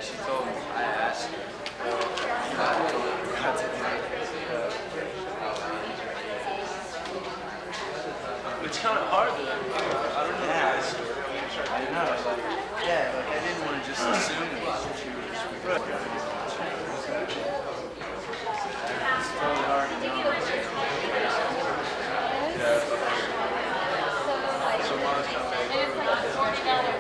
she told me. I asked her. It's kind of hard to, I don't know. Yeah, I know. Yeah, like I didn't want to just assume that she was right. It's totally hard to know. Yeah. So Mom's come back. I'm going to try and get it.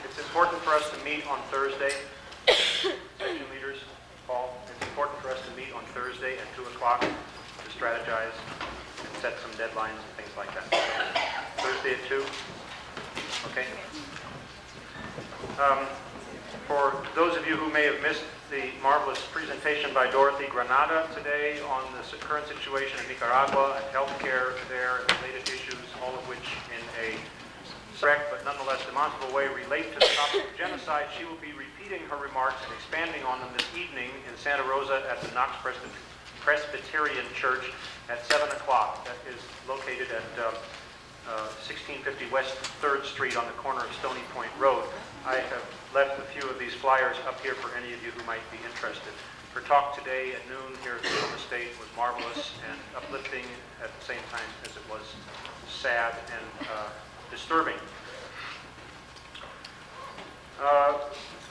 It's important for us to meet on Thursday. Section leaders, Paul, it's important for us to meet on Thursday at 2 o'clock to strategize and set some deadlines and things like that. Thursday at 2? Okay. For those of you who may have missed the marvelous presentation by Dorothy Granada today on the current situation in Nicaragua and healthcare there and related issues, all of which in a direct but nonetheless demonstrable way relate to the topic of genocide, she will be repeating her remarks and expanding on them this evening in Santa Rosa at the Knox Presbyterian Church at 7 o'clock. That is located at 1650 West 3rd Street on the corner of Stony Point Road. I have left a few of these flyers up here for any of you who might be interested. Her talk today at noon here at the Oklahoma State was marvelous and uplifting at the same time as it was sad and disturbing.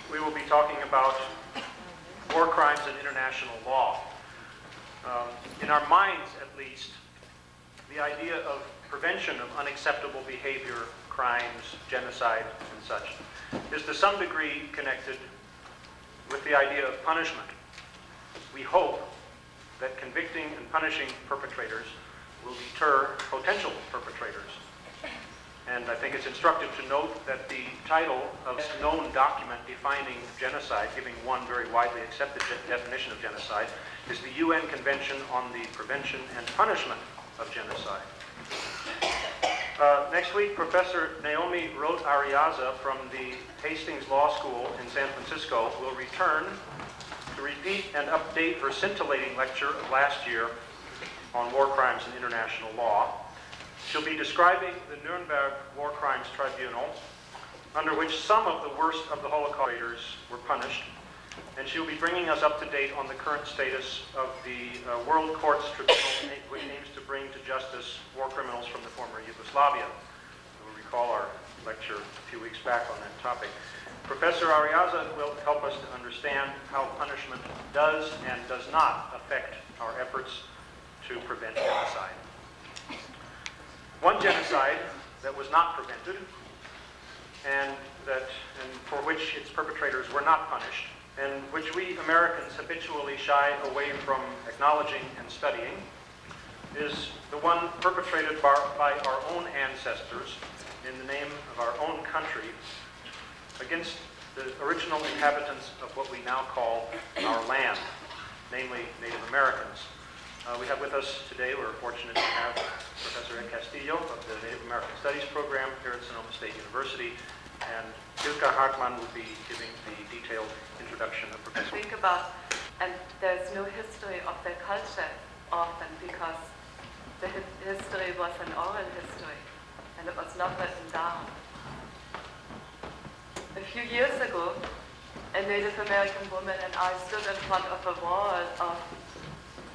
We will be talking about war crimes and international law. In our minds, at least, the idea of prevention of unacceptable behavior, crimes, genocide, and such is to some degree connected with the idea of punishment. We hope that convicting and punishing perpetrators will deter potential perpetrators. And I think it's instructive to note that the title of this known document defining genocide, giving one very widely accepted definition of genocide, is the UN Convention on the Prevention and Punishment of Genocide. Next week, Professor Naomi Roth-Ariaza from the Hastings Law School in San Francisco will return to repeat and update her scintillating lecture of last year on war crimes and international law. She'll be describing the Nuremberg War Crimes Tribunal, under which some of the worst of the Holocaust were punished, and she'll be bringing us up to date on the current status of the World Courts Tribunal, which aims to bring to justice war criminals from the former Yugoslavia. You'll recall our lecture a few weeks back on that topic. Professor Ariaza will help us to understand how punishment does and does not affect our efforts to prevent genocide. One genocide that was not prevented and for which its perpetrators were not punished and which we Americans habitually shy away from acknowledging and studying, is the one perpetrated by our own ancestors in the name of our own country against the original inhabitants of what we now call our land, namely Native Americans. We have with us today, we're fortunate to have Professor Castillo of the Native American Studies program here at Sonoma State University, and Ilka Hartmann will be giving the detailed introduction of Professor. Think about, and there's no history of their culture often because the history was an oral history and it was not written down. A few years ago, a Native American woman and I stood in front of a wall of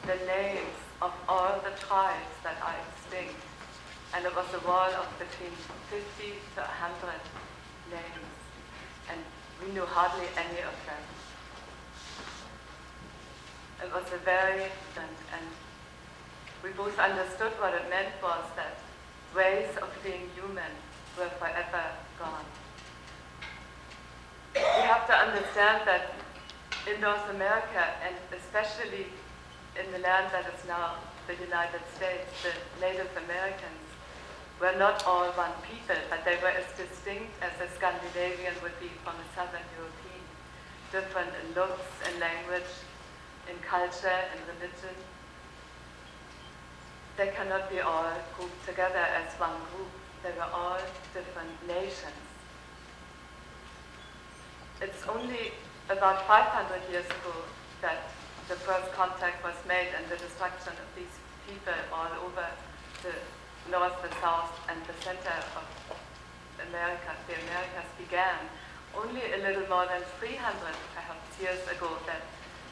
the names of all the tribes that are extinct, and it was a wall of between 50 to 100 names, and we knew hardly any of them. It was a very, and we both understood what it meant was that ways of being human were forever gone. We have to understand that in North America, and especially in the land that is now the United States, the Native Americans were not all one people, but they were as distinct as a Scandinavian would be from a Southern European, different in looks, in language, in culture, in religion. They cannot be all grouped together as one group. They were all different nations. It's only about 500 years ago that the first contact was made and the destruction of these people all over the north, the south, and the center of America, the Americas began. Only a little more than 300 perhaps years ago that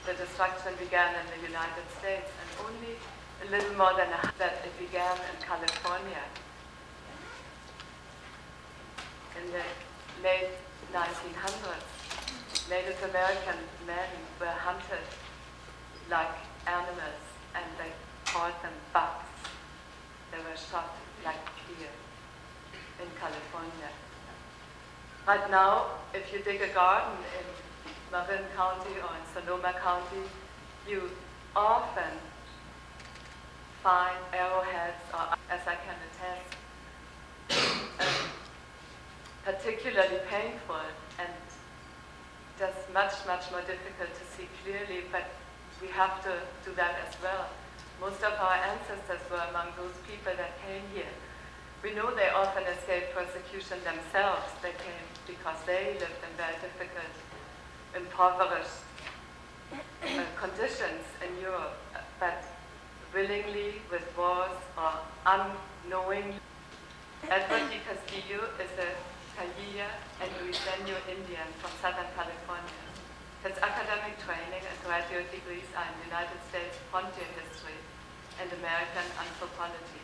the destruction began in the United States, and only a little more than that it began in California. In the late 1900s, Native American men were hunted like animals, and they called them bucks. They were shot like deer in California. Right now, if you dig a garden in Marin County or in Sonoma County, you often find arrowheads, or as I can attest, particularly painful and just much, much more difficult to see clearly, but we have to do that as well. Most of our ancestors were among those people that came here. We know they often escaped persecution themselves. They came because they lived in very difficult, impoverished conditions in Europe, but willingly, with wars, or unknowingly. Edward D. Castillo is a Cayilla and Luiseño Indian from Southern California. His academic training and graduate degrees are in United States frontier history and American anthropology.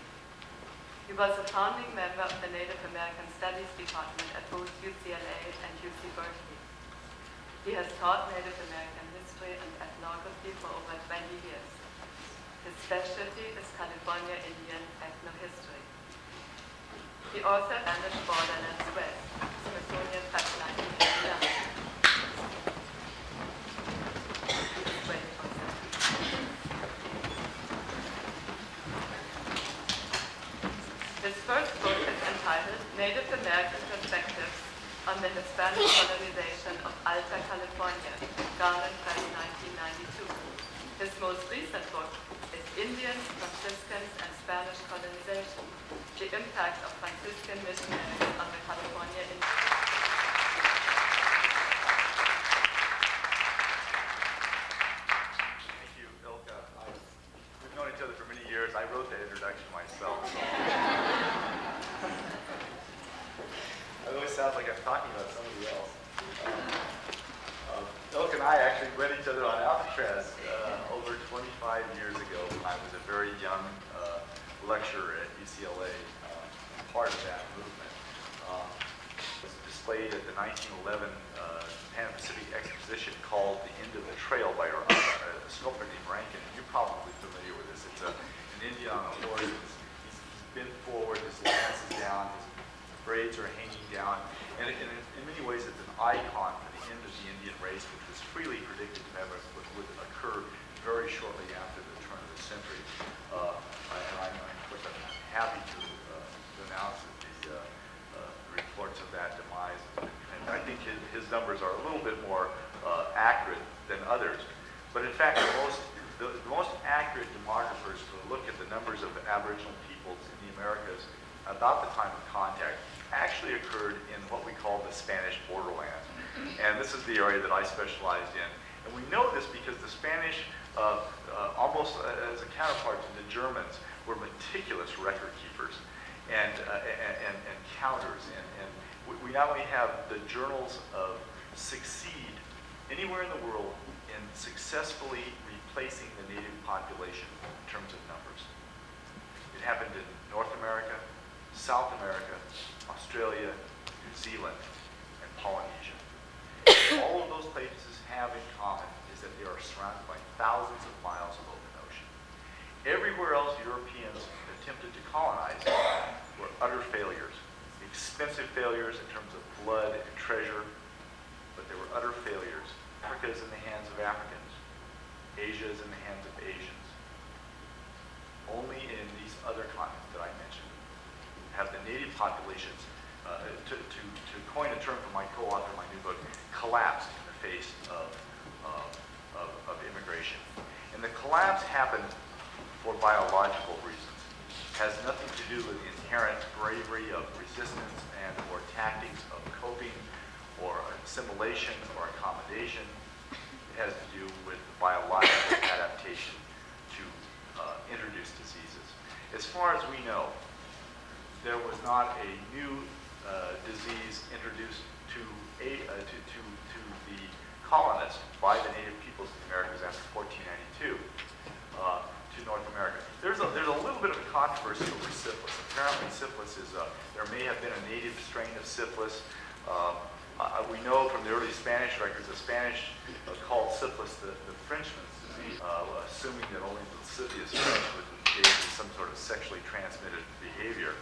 He was a founding member of the Native American Studies Department at both UCLA and UC Berkeley. He has taught Native American history and ethnography for over 20 years. His specialty is California Indian ethnohistory. He authored Spanish Borderlands West, Smithsonian Press 1989. His first book is entitled Native American Perspectives on the Hispanic Colonization of Alta California, Garland Press 1992. His most recent book is Indians, Franciscans, and Spanish Colonization, the Impact of Franciscan Missionaries on the California Indians. Thank you, Ilka. We've known each other for many years. I wrote that introduction myself. It always sounds like I'm talking about somebody else. Ilka and I actually met each other on Alcatraz over 25 years ago when I was a very young lecturer at UCLA, part of that movement. It was displayed at the 1911 Pan Pacific Exposition called The End of the Trail by a sculptor named Rankin. You're probably familiar with this. It's an Indian on a horse. He's bent forward, his lance is down, his braids are hanging down, and in many ways it's an icon for the end of the Indian race, which was freely shortly after the turn of the century. And I'm happy to announce that the reports of that demise, and I think his numbers are a little bit more accurate than others. But in fact, the most accurate demographers to look at the numbers of Aboriginal peoples in the Americas about the time of contact actually occurred in what we call the Spanish borderlands. And this is the area that I specialized in. And we know this because the Spanish, almost as a counterpart to the Germans, were meticulous record keepers and counters. And we not only have the journals of succeed anywhere in the world in successfully replacing the native population in terms of numbers. It happened in North America, South America, Australia, New Zealand, and Polynesia. All of those places have in common is that they are surrounded by thousands of miles of open ocean. Everywhere else Europeans attempted to colonize were utter failures. Expensive failures in terms of blood and treasure, but they were utter failures. Africa is in the hands of Africans. Asia is in the hands of Asians. Only in these other continents that I mentioned have the native populations, to coin a term from my co-author of my new book, collapsed in the face of immigration. And the collapse happened for biological reasons. It has nothing to do with the inherent bravery of resistance and or tactics of coping or assimilation or accommodation. It has to do with biological adaptation to introduce diseases. As far as we know, there was not a new disease introduced to the colonists by the native peoples of the Americas after 1492 to North America. There's a little bit of a controversy over syphilis. Apparently, syphilis is there may have been a native strain of syphilis. We know from the early Spanish records, the Spanish called syphilis the Frenchman's disease, assuming that only the lascivious French would engage in some sort of sexually transmitted behavior.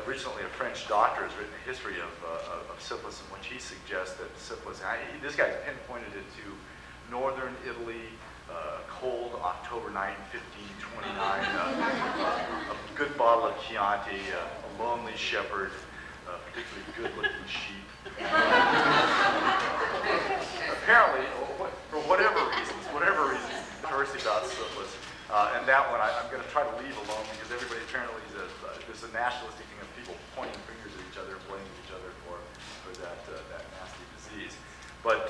Recently, a French doctor has written a history of syphilis in which he suggests that syphilis, this guy pinpointed it to northern Italy, cold October night in 1529, a good bottle of Chianti, a lonely shepherd, particularly good-looking sheep. Apparently, for whatever reasons, controversy about syphilis. And that one I'm going to try to leave alone because everybody apparently there's a nationalistic thing of people pointing fingers at each other, blaming each other for that nasty disease. But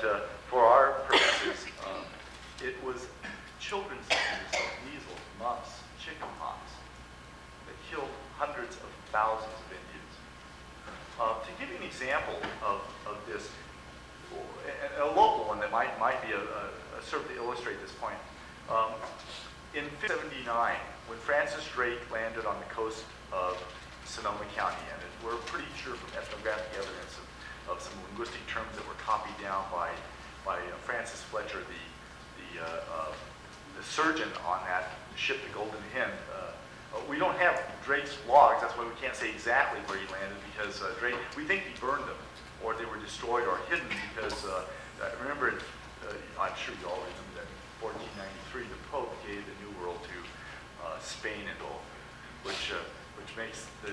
for our purposes, it was children's diseases like measles, mumps, chickenpox that killed hundreds of thousands of Indians. To give you an example of this, a local one that might be serve to illustrate this point. In 1579, when Francis Drake landed on the coast of Sonoma County, and we're pretty sure from ethnographic evidence of some linguistic terms that were copied down by Francis Fletcher, the surgeon on that ship, the Golden Hen. We don't have Drake's logs, that's why we can't say exactly where he landed, because Drake, we think he burned them, or they were destroyed or hidden, because remember, I'm sure you all remember that in 1493, the Pope gave the New World to Spain and all, which makes the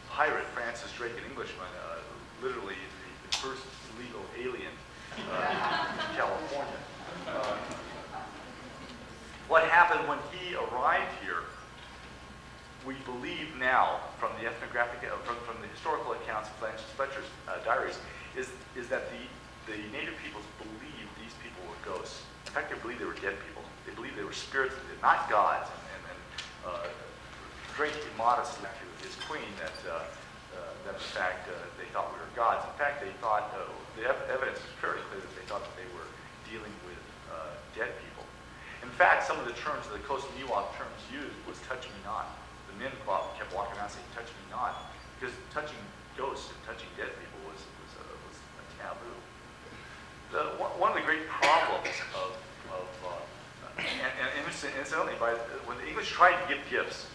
pirate Francis Drake, an Englishman, literally the first legal alien in California. What happened when he arrived here, we believe now from the ethnographic, from the historical accounts of Francis Fletcher's diaries, is that the native peoples believed these people were ghosts. In fact, they believed they were dead people. They believed they were spirits, not gods. And Drake immodestly to his queen that in fact they thought we were gods. In fact, they thought the evidence is very clear that they thought that they were dealing with dead people. In fact, some of the terms, the Coast Miwok terms used was "touch me not." The men kept walking around saying "touch me not," because touching ghosts and touching dead people was a taboo. One of the great problems and incidentally, when the English tried to give gifts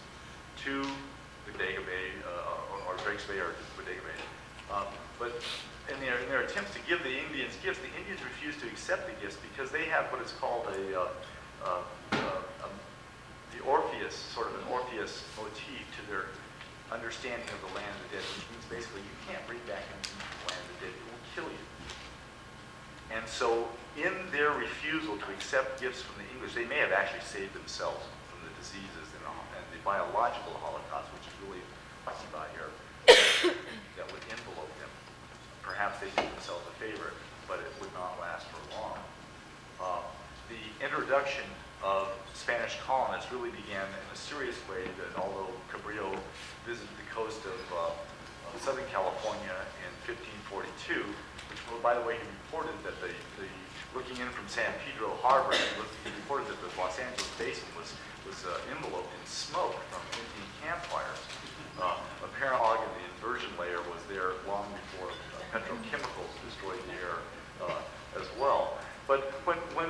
to the Bodega Bay or Drake's Bay or Bodega Bay, but in their attempts to give the Indians gifts, the Indians refused to accept the gifts because they have what is called the Orpheus, sort of an Orpheus motif to their understanding of the land of the dead, which means basically you can't bring back anything from the land of the dead, it will kill you. And so in their refusal to accept gifts from the English, they may have actually saved themselves from the diseases and the biological Holocaust, which is really what talking about here, that would envelope them. Perhaps they did themselves a favor, but it would not last for long. The introduction of Spanish colonists really began in a serious way, that although Cabrillo visited the coast of Southern California in 1542, which, well, by the way, he reported that looking in from San Pedro Harbor, he reported that the Los Angeles basin was enveloped in smoke from Indian campfires. Apparently, the inversion layer was there long before petrochemicals destroyed the air as well. But when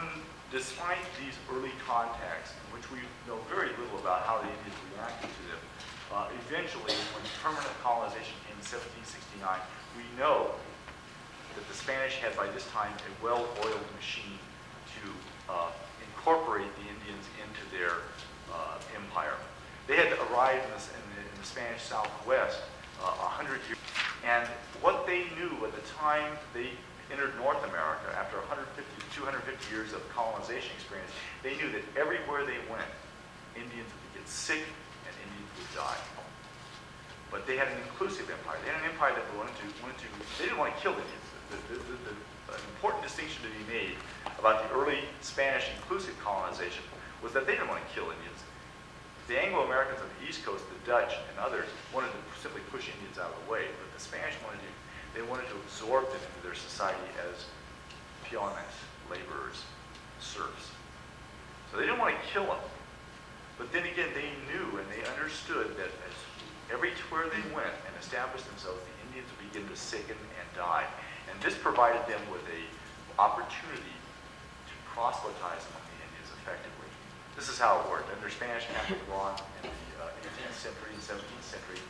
despite these early contacts, in which we know very little about how the Indians reacted to them, eventually, when permanent colonization came in 1769, we know that the Spanish had by this time a well-oiled machine to incorporate the Indians into their empire. They had arrived in the Spanish Southwest 100 years, and what they knew at the time they entered North America, after 150 to 250 years of colonization experience, they knew that everywhere they went, Indians would get sick and Indians would die. But they had an inclusive empire. They had an empire that they didn't want to kill Indians. An important distinction to be made about the early Spanish inclusive colonization was that they didn't want to kill Indians. The Anglo-Americans on the East Coast, the Dutch and others, wanted to simply push Indians out of the way, but the Spanish wanted to absorb them into their society as peones, laborers, serfs. So they didn't want to kill them. But then again, they knew and they understood that as everywhere they went and established themselves, the Indians would begin to sicken and die. And this provided them with an opportunity to proselytize among the Indians effectively. This is how it worked. Under Spanish Catholic law in the 18th century and 17th century,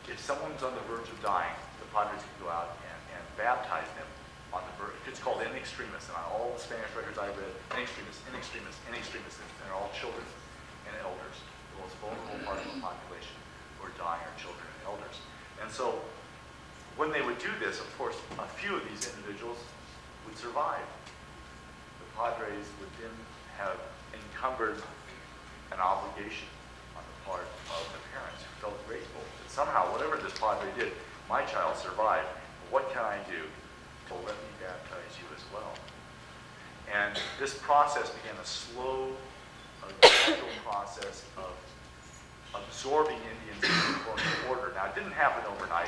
if someone's on the verge of dying, the padres could go out and baptize them on the verge. It's called in extremis, and on all the Spanish records I read, in extremis, in extremis, in extremis, and they're all children and elders. The most vulnerable part of the population who are dying are children and elders. And so, when they would do this, of course, a few of these individuals would survive. The padres would then have encumbered an obligation on the part of the parents who felt grateful that somehow, whatever this padre did, my child survived. What can I do? Well, let me baptize you as well. And this process began a slow, gradual process of absorbing Indians into the colonial order. Now, it didn't happen overnight.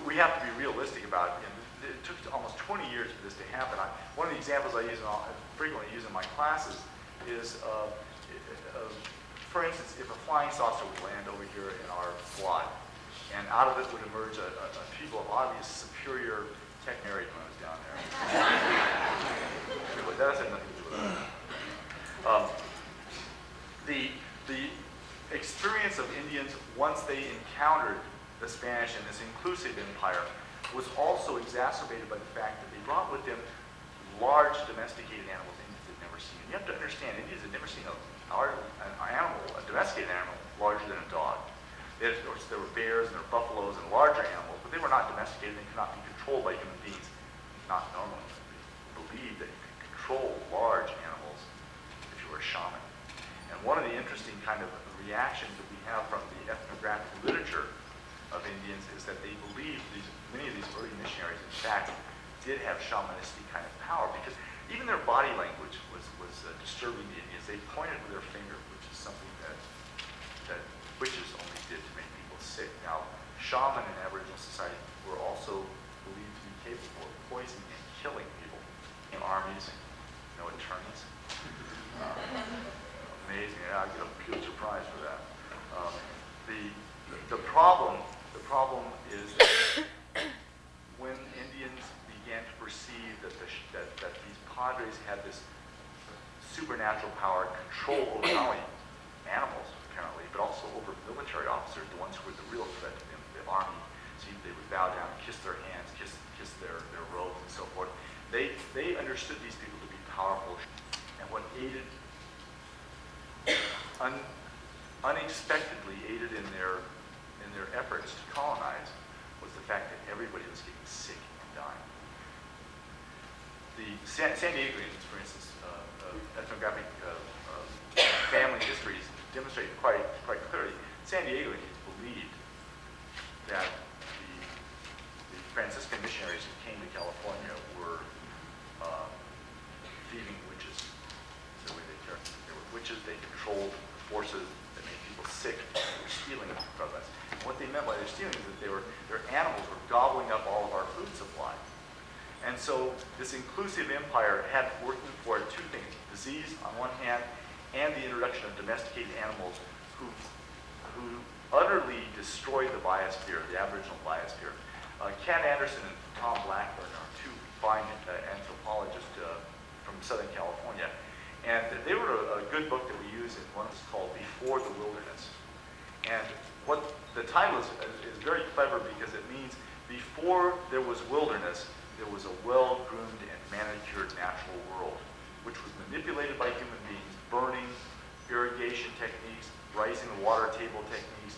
We have to be realistic about it. It took almost 20 years for this to happen. One of the examples I frequently use in my classes is, for instance, if a flying saucer would land over here in our quad, and out of it would emerge a people of obvious superior technary when I was down there. Anyway, that has nothing to do with that. The experience of Indians once they encountered the Spanish and this inclusive empire was also exacerbated by the fact that they brought with them large domesticated animals Indians had never seen. You have to understand, Indians had never seen a domesticated animal larger than a dog. There were bears and there were buffaloes and larger animals, but they were not domesticated. They could not be controlled by human beings. Not normally. They believed that you could control large animals if you were a shaman. And one of the interesting kind of reactions that we have from the ethnographic literature of Indians is that they believed many of these early missionaries, in fact, did have shamanistic kind of power, because even their body language was disturbing the Indians. They pointed with their finger, which is something that witches only did to make people sick. Now, shaman in Aboriginal society were also believed to be capable of poisoning and killing people. Armies, attorneys. Amazing. Yeah, I get a Pulitzer Prize for that. The problem is that when Indians began to perceive that these padres had this supernatural power and control over not only animals, apparently, but also over military officers, the ones who were the real threat to them, the army They would bow down, kiss their hands, kiss their robes and so forth. They understood these people to be powerful. And what unexpectedly aided in their efforts to colonize was the fact that everybody was getting sick and dying. The San Diegoans, for instance, ethnographic family histories demonstrate quite clearly. San Diegoans believed that the Franciscan missionaries who came to California were thieving witches. That's the way they characterized. They were witches. They controlled forces that made people sick. They were stealing from us. And what they meant by their stealing is that their animals were gobbling up all of our food supply. And so this inclusive empire had working for it two things: disease on one hand, and the introduction of domesticated animals who utterly destroyed the biosphere, the Aboriginal biosphere. Cat Anderson and Tom Blackburn are two fine anthropologists from Southern California. And they wrote a good book that we use in one that's called Before the Wilderness. And what the title is very clever because it means before there was wilderness, there was a well-groomed and manicured natural world, which was manipulated by human beings, burning, irrigation techniques, rising the water table techniques,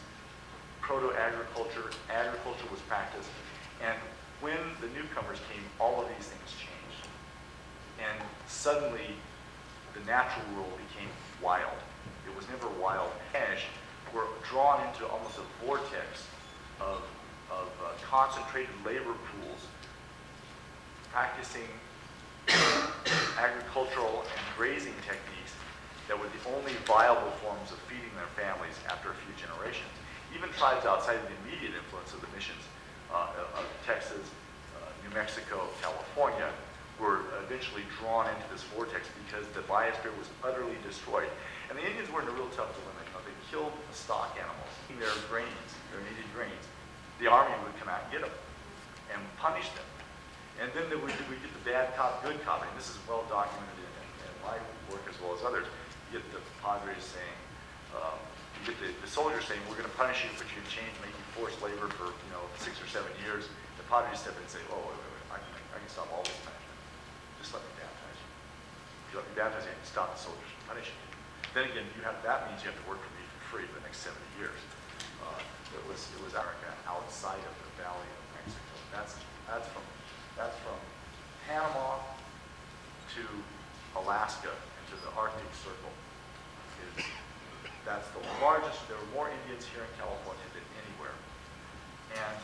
proto-agriculture, agriculture was practiced. And when the newcomers came, all of these things changed. And suddenly, the natural world became wild. It was never wild. Spanish were drawn into almost a vortex of concentrated labor pools, practicing agricultural and grazing techniques that were the only viable forms of feeding their families after a few generations. Even tribes outside of the immediate influence of the missions of Texas, New Mexico, California, were eventually drawn into this vortex because the biosphere was utterly destroyed. And the Indians were in a real tough dilemma. They killed the stock animals, eating their grains, their native grains. The army would come out and get them and punish them. And then we get the bad cop, good cop. And this is well documented in my work as well as others. You get the padres saying, you get the soldiers saying, we're going to punish you, put you in chains, make you forced labor for 6 or 7 years. The padres step in and say, oh, wait, I can stop all this punishment. Just let me baptize you. If you let me baptize you, I can stop the soldiers from punishing you. Then again, that means you have to work for me for free for the next 70 years. It was America outside of the Valley of Mexico. That's from Panama to Alaska and to the Arctic Circle. That's the largest. There were more Indians here in California than anywhere. And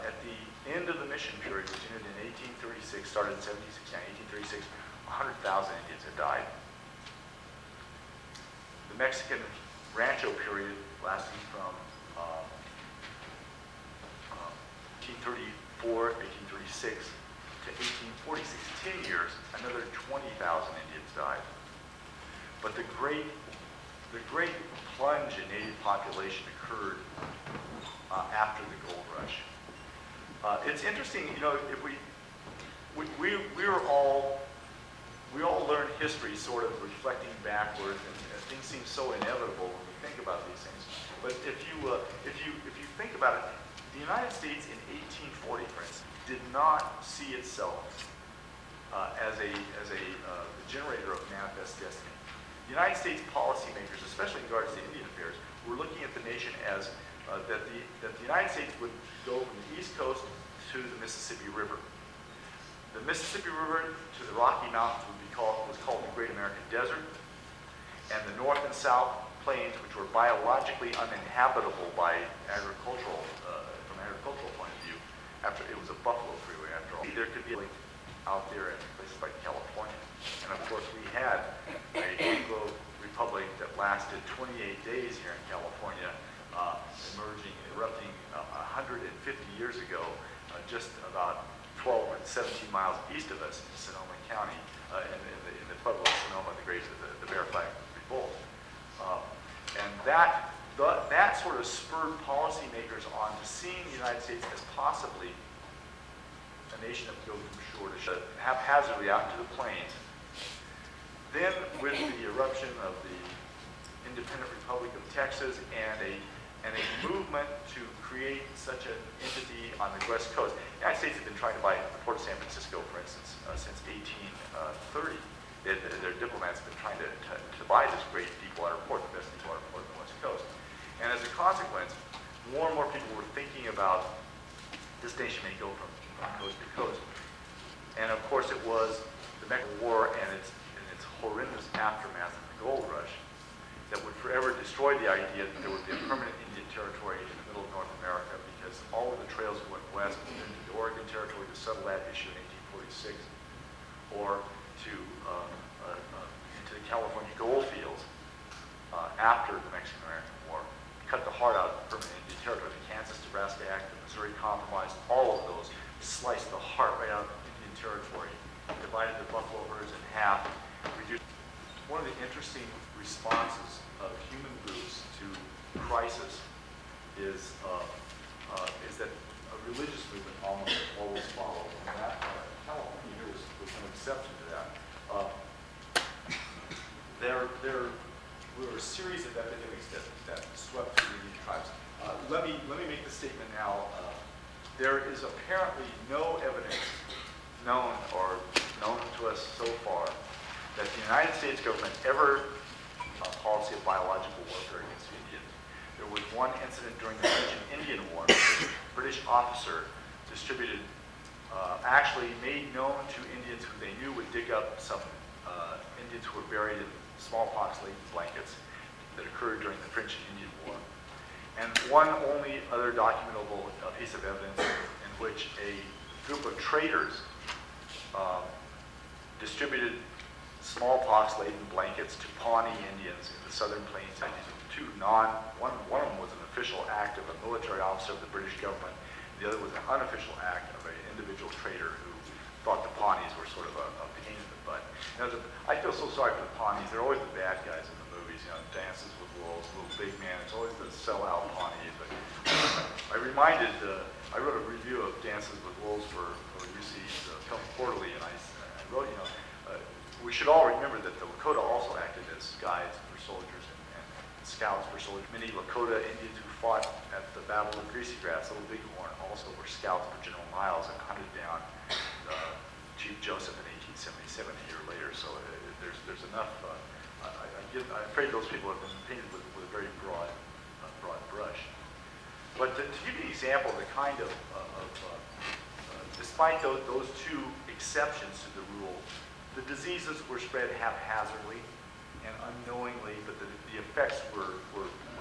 at the end of the mission period, which ended in 1836, started in 1769, 1836, 100,000 Indians had died. The Mexican Rancho period lasting from 1834, 1836 to 1846, 10 years, another 20,000 Indians died. But the great plunge in native population occurred after the gold rush. It's interesting, if we all learn history sort of reflecting backwards, and things seem so inevitable when we think about these things. But if you think about it, the United States in 1840, for instance, did not see itself as a generator of manifest destiny. The United States policymakers, especially in regards to Indian affairs, were looking at the nation as that the United States would go from the East Coast to the Mississippi River. The Mississippi River to the Rocky Mountains was called the Great American Desert, and the North and South plains, which were biologically uninhabitable by agricultural from an agricultural point of view, after it was a buffalo freeway after all. There could be out there in places like California, and of course we had a Anglo Republic that lasted 28 days here in California, erupting 150 years ago, just about 12 or 17 miles east of us in Sonoma County, in the Pueblo of Sonoma, the Bear Flag Revolt. And that sort of spurred policymakers on to seeing the United States as possibly a nation that would go from shore to shore, haphazardly out into the plains. Then, with the eruption of the Independent Republic of Texas and a movement to create such an entity on the West Coast. The United States had been trying to buy the port of San Francisco, for instance, since 1830. Their diplomats have been trying to buy this great deepwater port, the best deepwater port on the West Coast. And as a consequence, more and more people were thinking about this nation may go from coast to coast. And of course, it was the Mexican War and its horrendous aftermath of the gold rush that would forever destroy the idea that there would be a permanent Indian territory in the middle of North America, because all of the trails went west into the Oregon Territory to settle that issue in 1846, or into the California gold fields after the Mexican-American War. Cut the heart out of permanent Indian territory. The Kansas-Nebraska Act, the Missouri Compromise, all of those sliced the heart right out of Indian territory, divided the buffalo herds in half, reduced. One of the interesting responses of human groups to crisis is that a religious movement almost always follows. And that California was an exception to that. There were a series of epidemics that swept through the Indian tribes. Let me make the statement now. There is apparently no evidence known to us so far that the United States government ever a policy of biological warfare against Indians. There was one incident during the French and Indian War. A British officer distributed, actually made known to Indians who they knew would dig up some Indians who were buried in smallpox-laden blankets that occurred during the French and Indian War. And one only other documentable piece of evidence in which a group of traders distributed smallpox-laden blankets to Pawnee Indians in the southern plains. One of them was an official act of a military officer of the British government. The other was an unofficial act of an individual trader who thought the Pawnees were sort of a pain in the butt. I feel so sorry for the Pawnees. They're always the bad guys in the movies, Dances with Wolves, Little Big Man. It's always the sellout Pawnees. But I wrote a review of Dances with Wolves for UC's Film Quarterly, and I wrote, we should all remember that the Lakota also acted as guides for soldiers and scouts for soldiers. Many Lakota Indians who fought at the Battle of Greasy Grass, Little Bighorn, also were scouts for General Miles and hunted down Chief Joseph in 1877, a year later. So there's enough. I'm afraid those people have been painted with a very broad brush. But to give you an example of the kind of despite those two exceptions to the rule, the diseases were spread haphazardly and unknowingly, but the effects were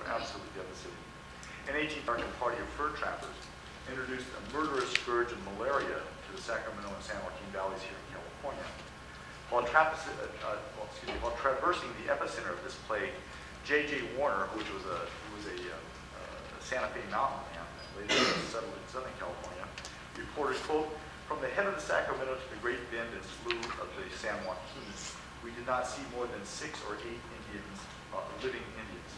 absolutely devastating. In 18, the American Party of Fur Trappers introduced a murderous scourge of malaria to the Sacramento and San Joaquin valleys here in California. While traversing the epicenter of this plague, J.J. Warner, who was a Santa Fe mountain man, later settled in Southern California, reported, quote, "From the head of the Sacramento to the great bend and slough of the San Joaquin, we did not see more than 6 or 8 Indians, living Indians,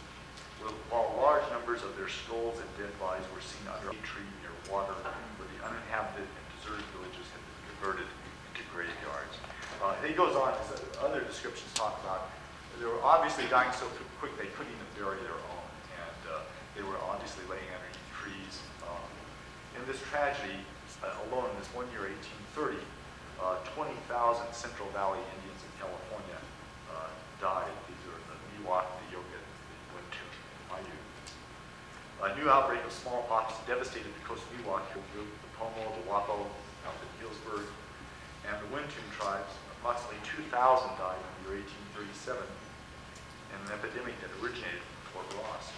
while large numbers of their skulls and dead bodies were seen under a tree near water, where the uninhabited and deserted villages had been converted into graveyards." He goes on, as other descriptions talk about, they were obviously dying so quick they couldn't even bury their own, and they were obviously laying underneath trees. In this tragedy, alone in this one year, 1830, 20,000 Central Valley Indians in California died. These are the Miwok, the Yokut, the Wintun, and Mayu. A new outbreak of smallpox devastated the Coast Miwok group, the Pomo, the Wapo, out in Healdsburg, and the Wintun tribes. Approximately 2,000 died in the year 1837 in an epidemic that originated from Fort Ross.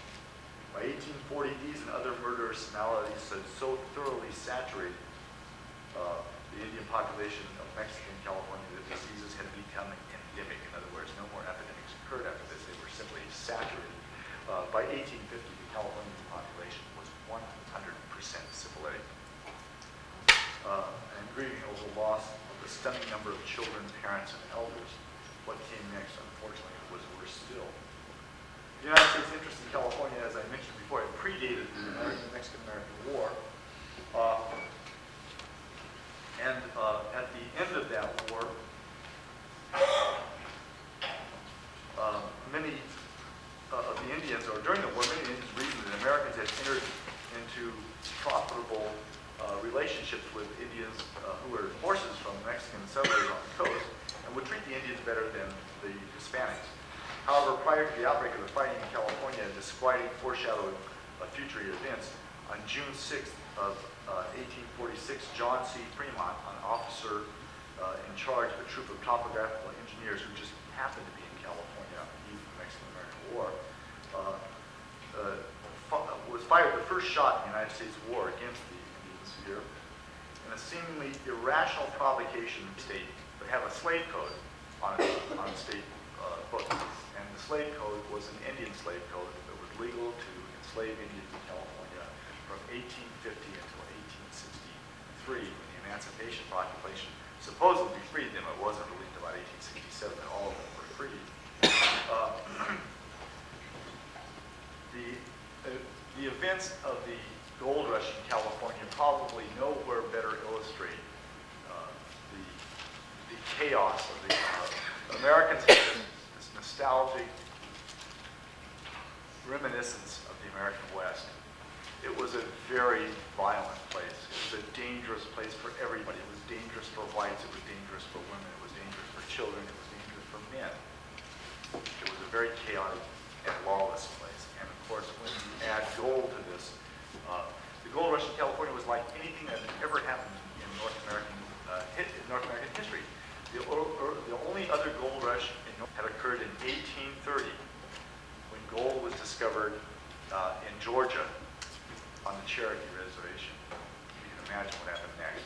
By 1840, these and other murderous maladies had so thoroughly saturated the Indian population of Mexican California that diseases had become endemic. In other words, no more epidemics occurred after this. They were simply saturated. By 1850, the Californian population was 100% syphilitic. And grieving over the loss of the stunning number of children, parents, and elders, what came next, unfortunately, was worse still. The United States' interest in California, as I mentioned before, it predated the Mexican-American War. And at the end of that war, many of the Indians, or during the war, many Indians reasoned that Americans had entered into into profitable relationships with Indians who were horses from Mexican settlers on the coast and would treat the Indians better than the Hispanics. However, prior to the outbreak of the fighting in California, a disquieting foreshadowing of future events, on June 6th of 1846, John C. Fremont, an officer in charge of a troop of topographical engineers who just happened to be in California on the eve of the Mexican-American War, was fired the first shot in the United States war against the Indians here in a seemingly irrational provocation of the state that have a slave code on the state books. And the slave code was an Indian slave code that was legal to enslave Indians in California from 1850 until 1863, when the Emancipation Proclamation supposedly freed them. It wasn't until about 1867 that all of them were freed. The events of the gold rush in California probably nowhere better illustrate the chaos of the Americans have this nostalgic reminiscence of the American West. It was a very violent place. It was a dangerous place for everybody. It was dangerous for whites. It was dangerous for women. It was dangerous for children. It was dangerous for men. It was a very chaotic and lawless place. And of course, when you add gold to this, the gold rush in California was like anything that had ever happened in North American history. The only other gold rush had occurred in 1830, when gold was discovered in Georgia on the Cherokee Reservation. You can imagine what happened next.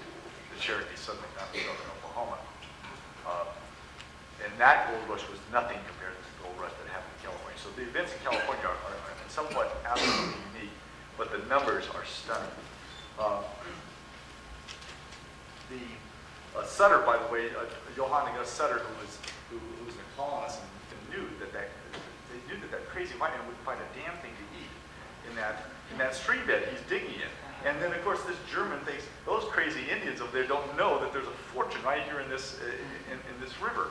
The Cherokee suddenly got to southern Oklahoma. And that gold rush was nothing compared to the gold rush that happened in California. So the events in California are somewhat absolutely unique, but the numbers are stunning. Sutter, by the way, Johann August Sutter, who was a colonist and knew that crazy white man wouldn't find a damn thing to eat in that stream bed he's digging in. And then, of course, this German thinks those crazy Indians over there don't know that there's a fortune right here in this river.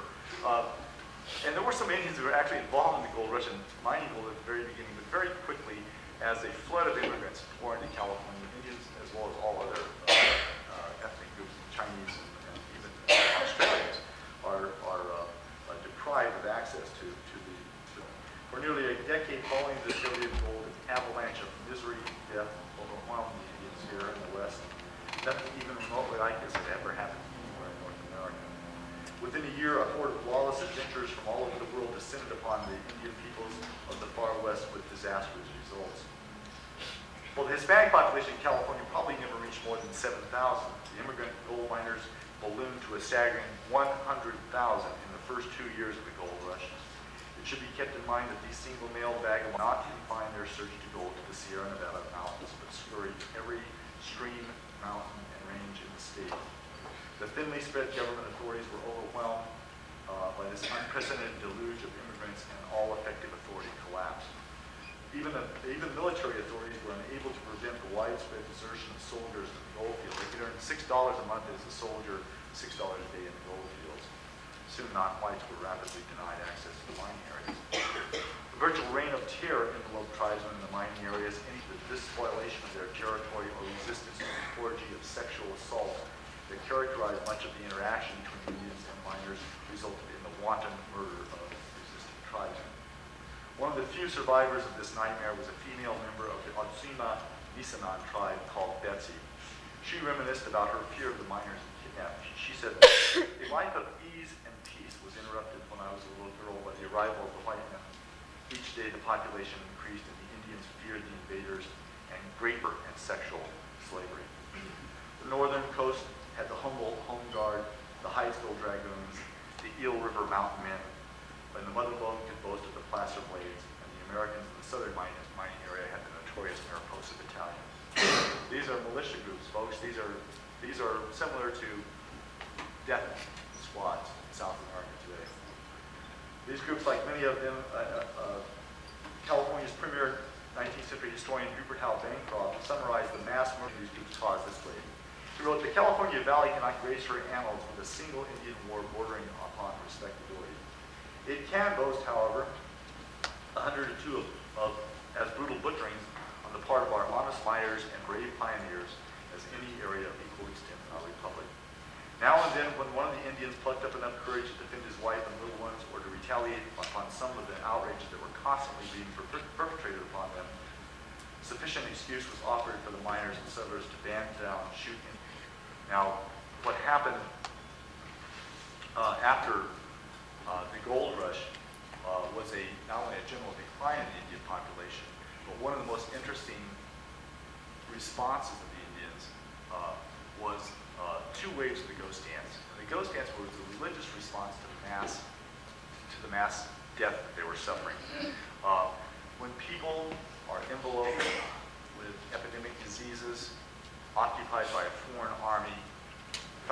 And there were some Indians who were actually involved in the gold rush and mining gold at the very beginning, but very quickly, as a flood of immigrants poured into California, Indians as well as all other ethnic groups, Chinese and even Australians, are deprived of access to the. For nearly a decade following the discovery of gold, an avalanche of misery and death overwhelmed the Indians here in the West. Nothing even remotely like this had ever happened anywhere in North America. Within a year, a horde of lawless adventurers from all over the world descended upon the Indian peoples of the far West with disastrous results. Well, the Hispanic population in California probably never reached more than 7,000. The immigrant gold miners ballooned to a staggering 100,000 in the first 2 years of the gold rush. It should be kept in mind that these single male vagabonds not confine their search to gold to the Sierra Nevada mountains, but scurried every stream, mountain, and range in the state. The thinly spread government authorities were overwhelmed by this unprecedented deluge of immigrants, and all effective authority collapsed. Even military authorities were unable to prevent the widespread desertion of soldiers in the gold field. They could earn $6 a month as a soldier, $6 a day in the gold fields. Soon non-whites were rapidly denied access to the mining areas. The virtual reign of terror enveloped tribesmen in the mining areas. Any despoilation of their territory or resistance to the orgy of sexual assault that characterized much of the interaction between Indians and miners resulted in the wanton murder of resistant tribesmen. One of the few survivors of this nightmare was a female member of the Otsima Nisenan tribe called Betsy. She reminisced about her fear of the miners and kidnapping. She said, "A life of ease and peace was interrupted when I was a little girl by the arrival of the white men. Each day the population increased and the Indians feared the invaders and graper and sexual slavery. The northern coast had the Humboldt Home Guard, the Hydesville Dragoons, the Eel River Mountain Men, and the Motherlode could boast of the Placer Blades, and the Americans in the southern mining area had the notorious Mariposa Battalion." These are militia groups, folks. These are similar to death squads in South America today. These groups, like many of them, California's premier 19th century historian Hubert Howe Bancroft summarized the mass murder these groups caused this way. He wrote, "The California Valley cannot grace her annals with a single Indian war bordering upon respectability. It can boast, however, 102 of as brutal butcherings on the part of our honest miners and brave pioneers as any area of equal extent in our republic. Now and then, when one of the Indians plucked up enough courage to defend his wife and little ones or to retaliate upon some of the outrages that were constantly being perpetrated upon them, sufficient excuse was offered for the miners and settlers to band down and shoot. Now, what happened after the gold rush was not only a general decline in the Indian population, but one of the most interesting responses of the Indians was two waves of the ghost dance. And the ghost dance was a religious response to the mass death that they were suffering. When people are enveloped with epidemic diseases, occupied by a foreign army,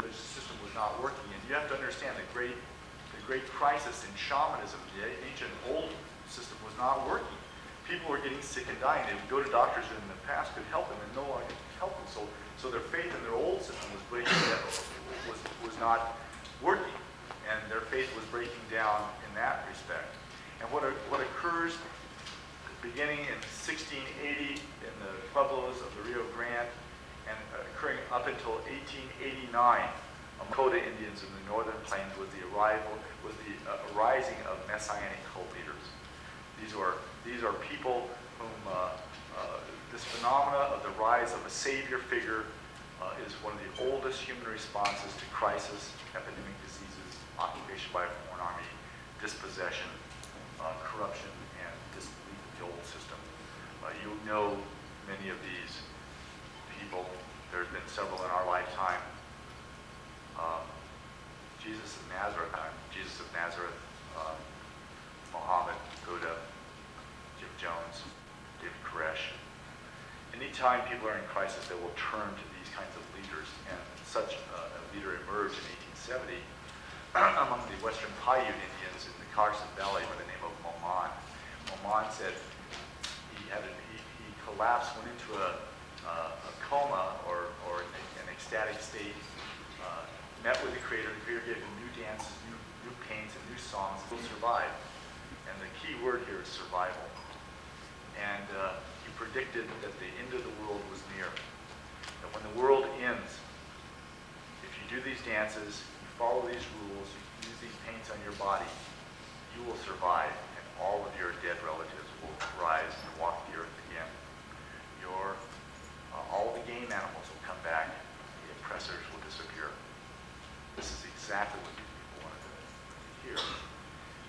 the system was not working. And you have to understand the great crisis in shamanism, the ancient old system was not working. People were getting sick and dying. They would go to doctors who in the past could help them and no longer could help them. So their faith in their old system was breaking down, was not working, and their faith was breaking down in that respect. And what occurs beginning in 1680 in the pueblos of the Rio Grande and occurring up until 1889 among Dakota Indians in the northern plains was the arising of messianic cult leaders. These are people whom this phenomena of the rise of a savior figure is one of the oldest human responses to crisis, epidemic diseases, occupation by a foreign army, dispossession, corruption, and disbelief in the old system. You know many of these people. There's been several in our lifetime. Jesus of Nazareth, Muhammad, Buddha, Jim Jones, David Koresh. Anytime people are in crisis, they will turn to these kinds of leaders, and such a leader emerged in 1870 among the Western Paiute Indians in the Carson Valley by the name of Moman. Moman said he collapsed, went into a coma or an ecstatic state, met with the Creator. The Creator gave him new dances, new paints, and new songs. He will survive. And the key word here is survival. And he predicted that the end of the world was near. That when the world ends, if you do these dances, you follow these rules, you use these paints on your body, you will survive, and all of your dead relatives will rise and walk the earth again. All the game animals will come back, the oppressors will disappear. This is exactly what these people wanted to hear.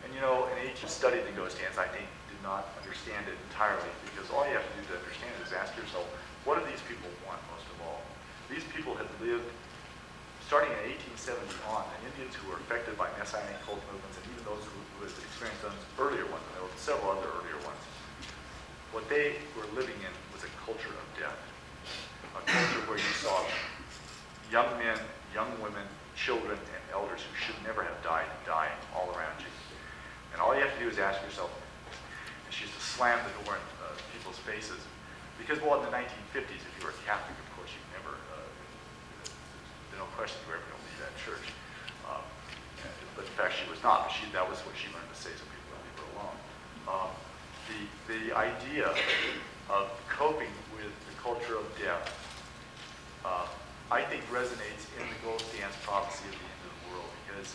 And an ancient study of the ghost dance, I think, did not understand it entirely, because all you have to do to understand it is ask yourself, what do these people want most of all? These people had lived, starting in 1870 on, the Indians who were affected by messianic cult movements, and even those who had experienced those earlier ones, and there were several other earlier ones, what they were living in was a culture of death. A culture where you saw young men, young women, children, and elders who should never have died dying all around you. And all you have to do is ask yourself, and she used to slam the door in people's faces, because, well, in the 1950s, if you were a Catholic, of course, you never, there's no question you were ever going to leave that church. But in fact, she was not, but that was what she learned to say, so people would leave her alone. The idea of coping with the culture of death, I think resonates in the ghost dance prophecy of the end of the world, because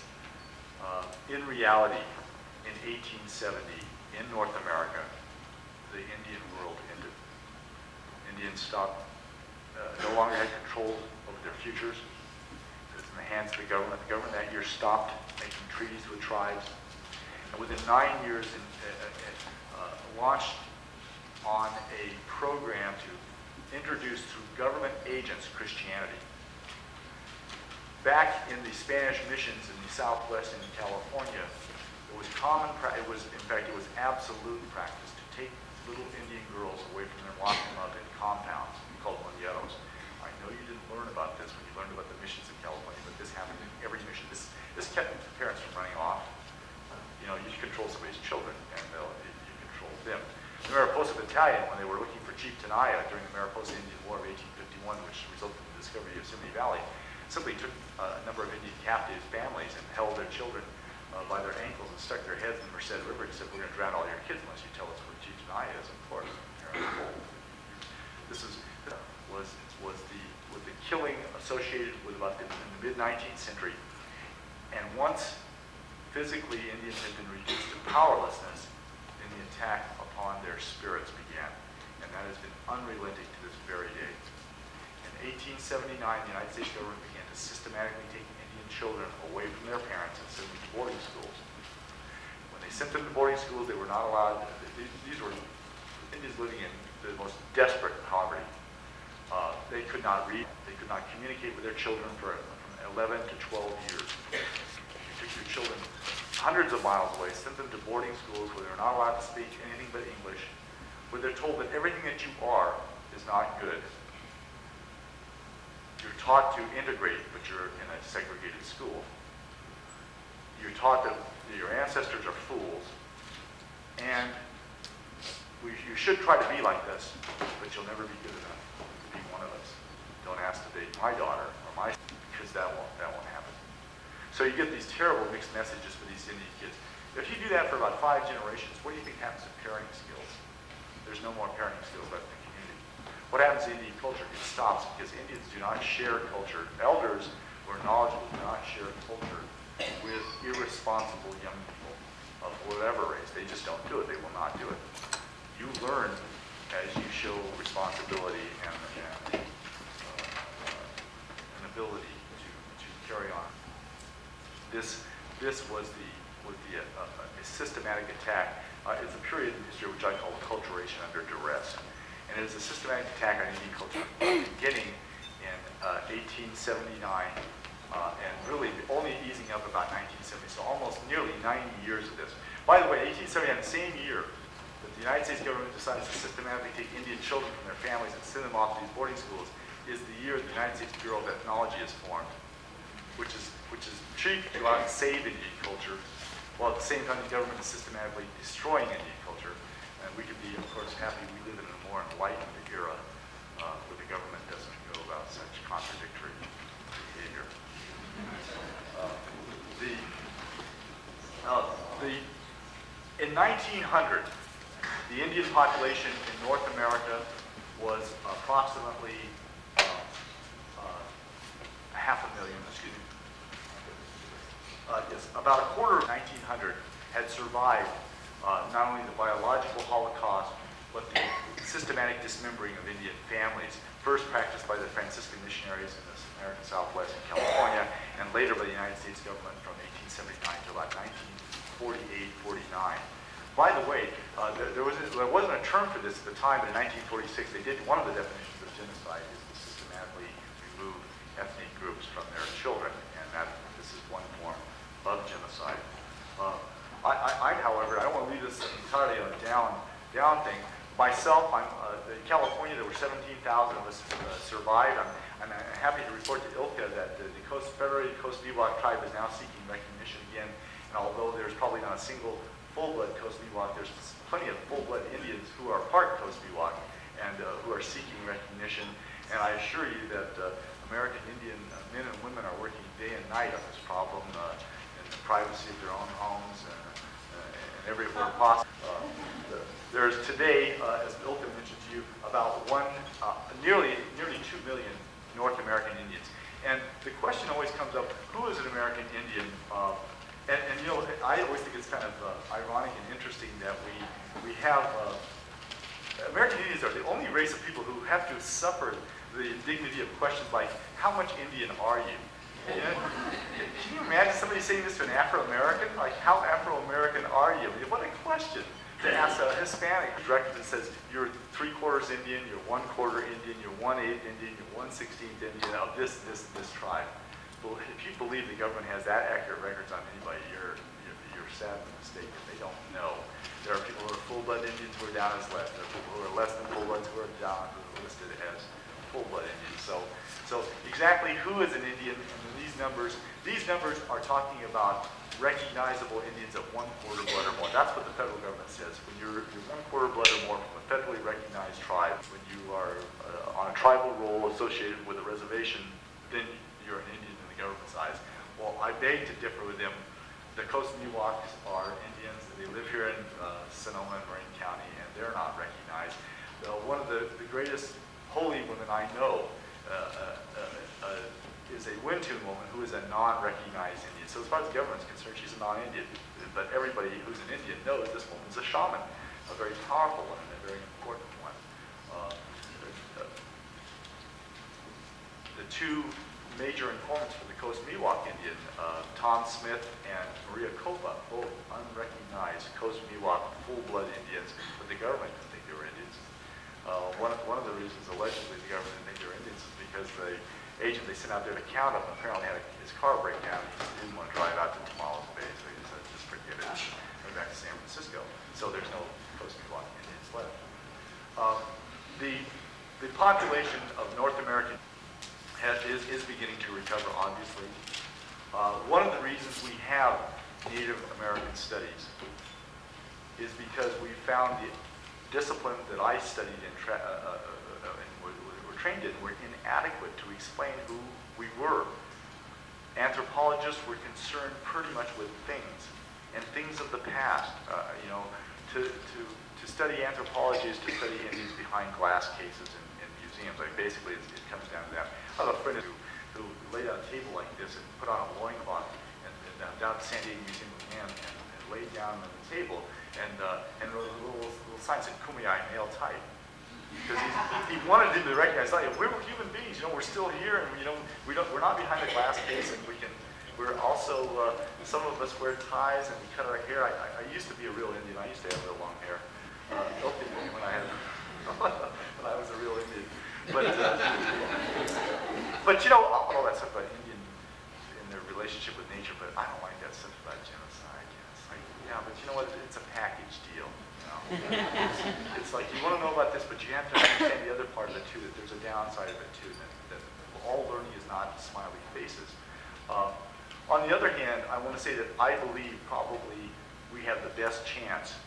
in reality, in 1870, in North America, the Indian world ended. Indians stopped, no longer had control over their futures. It was in the hands of the government. The government that year stopped making treaties with tribes. And within 9 years, launched on a program to introduce through government agents Christianity. Back in the Spanish missions in the Southwest and in California, it was absolute practice to take little Indian girls away from them, lock them up in compounds. We called them monyeros. I know you didn't learn about this when you learned about the missions in California, but this happened in every mission. This kept the parents from running off. You control somebody's children, and you control them. The Mariposa Battalion, when they were looking for Chief Tenaya during the Mariposa Indian War of 1851, which resulted in the discovery of Yosemite Valley, simply took a number of Indian captive families and held their children by their ankles and stuck their heads in the Merced River and said, "We're going to drown all your kids unless you tell us where Chief Tenaya is," of course. This was the killing associated with about in the mid-19th century. And once physically Indians had been reduced to powerlessness, then the attack upon their spirits began. And that has been unrelenting to this very day. In 1879, the United States government began to systematically take Indian children away from their parents and send them to boarding schools. When they sent them to boarding schools, they were not allowed, these were Indians living in the most desperate poverty. They could not read, they could not communicate with their children from 11 to 12 years. You took your children hundreds of miles away, sent them to boarding schools where they're not allowed to speak anything but English, where they're told that everything that you are is not good. You're taught to integrate, but you're in a segregated school. You're taught that your ancestors are fools, and you should try to be like this, but you'll never be good enough to be one of us. Don't ask to date my daughter or my son, because that won't happen. So you get these terrible mixed messages for these Indian kids. If you do that for about 5 generations, what do you think happens to parenting skills? There's no more parenting skills left in the community. What happens to Indian culture? It stops because Indians do not share culture. Elders who are knowledgeable do not share culture with irresponsible young people of whatever race. They just don't do it. They will not do it. You learn as you show responsibility and an ability to carry on. This was a systematic attack. It's a period in history which I call acculturation under duress. And it is a systematic attack on Indian culture beginning in 1879 and really only easing up about 1970, so almost nearly 90 years of this. By the way, 1879, the same year that the United States government decides to systematically take Indian children from their families and send them off to these boarding schools, is the year the United States Bureau of Ethnology is formed, which is chief to go out and save Indian culture, while at the same time the government is systematically destroying Indian culture. And we could be, of course, happy we live in a more enlightened era where the government doesn't go about such contradictory behavior. In 1900, the Indian population in North America was approximately 500,000, excuse me. Yes, about a quarter of 1900 had survived not only the biological Holocaust, but the systematic dismembering of Indian families, first practiced by the Franciscan missionaries in the American Southwest and California, and later by the United States government from 1879 to about 1948-49. By the way, there wasn't a term for this at the time, but in 1946 they did, one of the definitions of genocide is to systematically remove ethnic groups from their children, and this is one form of genocide. However, I don't want to leave this entirely on a down thing. Myself, in California, there were 17,000 of us survived. I'm happy to report to ILCA that the Federated Coast Miwok tribe is now seeking recognition again. And although there's probably not a single full-blood Coast Miwok, there's plenty of full-blood Indians who are part Coast Miwok and who are seeking recognition. And I assure you that American Indian men and women are working day and night on this problem in the privacy of their own homes and everywhere possible. There's today, as Ilka mentioned to you, about nearly 2 million North American Indians. And the question always comes up, who is an American Indian? And you know, I always think it's kind of ironic and interesting that we have, American Indians are the only race of people who have to suffer the indignity of questions like, how much Indian are you? You know, can you imagine somebody saying this to an Afro-American? Like, how Afro-American are you? I mean, what a question to ask a Hispanic director that says, you're 3/4 Indian, you're 1/4 Indian, you're 1/8 Indian, you're 1/16 Indian of this tribe. Well, if you believe the government has that accurate records on anybody, you're sadly mistaken. They don't know. There are people who are full-blood Indians who are down as less. There are people who are less than full-bloods who are down, who are listed as full-blood Indians. So exactly who is an Indian? And these numbers are talking about recognizable Indians of 1/4 blood or more. That's what the federal government says. When you're 1/4 blood or more from a federally recognized tribe, when you are on a tribal role associated with a reservation, then you're an Indian in the government's eyes. Well, I beg to differ with them. The Coast Miwoks are Indians. They live here in Sonoma and Marin County, and they're not recognized. One of the greatest I know is a Wintun woman who is a non-recognized Indian. So as far as the government is concerned, she's a non-Indian. But everybody who's an Indian knows this woman's a shaman, a very powerful one and a very important one. The two major informants for the Coast Miwok Indian, Tom Smith and Maria Copa, both unrecognized Coast Miwok full-blood Indians, but the government didn't think they were Indians. One of the reasons allegedly the government didn't think they were Indians is because the agent they sent out there to count them apparently had his car break down. He didn't want to drive out to Tamales Bay, so he said, just forget it, went back to San Francisco. So there's no Coast Miwok Indians left. The population of North American is beginning to recover, obviously. One of the reasons we have Native American studies is because we found the discipline that I studied and were trained in were inadequate to explain who we were. Anthropologists were concerned pretty much with things and things of the past. To study anthropology is to study Indians behind glass cases in museums. Like basically, it comes down to that. I have a friend who laid out a table like this and put on a loincloth and down at the San Diego Museum of Man and laid down on the table and wrote a little sign that said "Kumeyaay" nail tight. Because he wanted him to recognize, like, we're human beings. We're still here, and we're not behind a glass case, and we're also some of us wear ties and we cut our hair. I used to be a real Indian. I used to have real long hair. Don't think of me when I was a real Indian. But all that stuff about Indian and their relationship with nature. But I don't like that stuff about genocide. It's like, yeah, but you know what? It's a package deal. It's like you want to know about this, but you have to understand the other part of it too. That there's a downside of it too. That all learning is not smiley faces. On the other hand, I want to say that I believe probably we have the best chance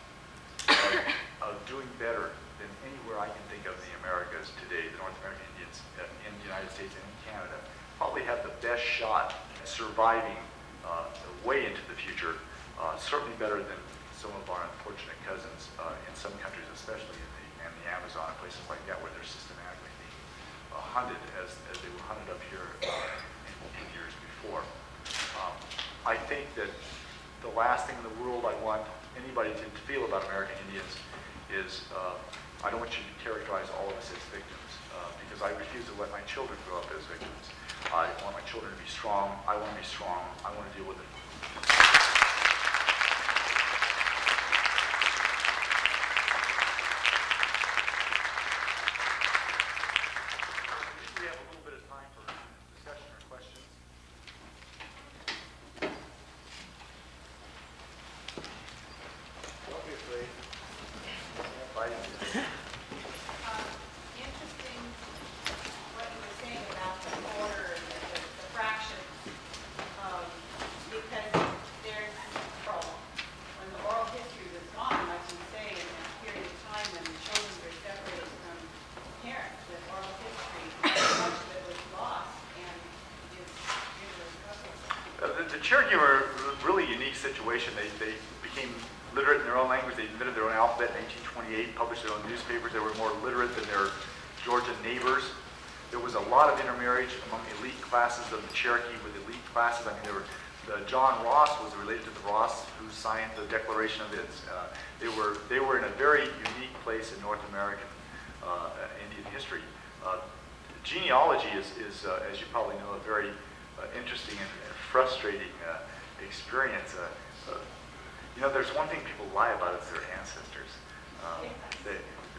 of doing better than anywhere I can think of in the Americas today. The North American Indians in the United States and in Canada probably have the best shot at surviving way into the future, certainly better than some of our unfortunate cousins in some countries, especially in the Amazon and places like that, where they're systematically being hunted as they were hunted up here in years before. I think that the last thing in the world I want anybody to feel about American Indians is I don't want you to characterize all of us as victims because I refuse to let my children grow up as victims. I want my children to be strong. I want to be strong. I want to deal with it. We have a little bit of time for discussion or questions. Don't be afraid. Interesting what you were saying about the order and the fractions, because there's, when the oral history was gone, like you say, in that period of time when the children were separated from parents with oral history, much of it was lost and is irrecoverable. The Cherokee were a really unique situation. They became literate in their own language. They invented their own alphabet in 1828, published their own newspapers. They were more literate than their Georgian neighbors. There was a lot of intermarriage among elite classes of the Cherokee with elite classes. I mean, John Ross was related to the Ross who signed the Declaration of Independence. They were in a very unique place in North American Indian history. Genealogy is as you probably know, a very interesting and frustrating experience. There's one thing people lie about is their ancestors.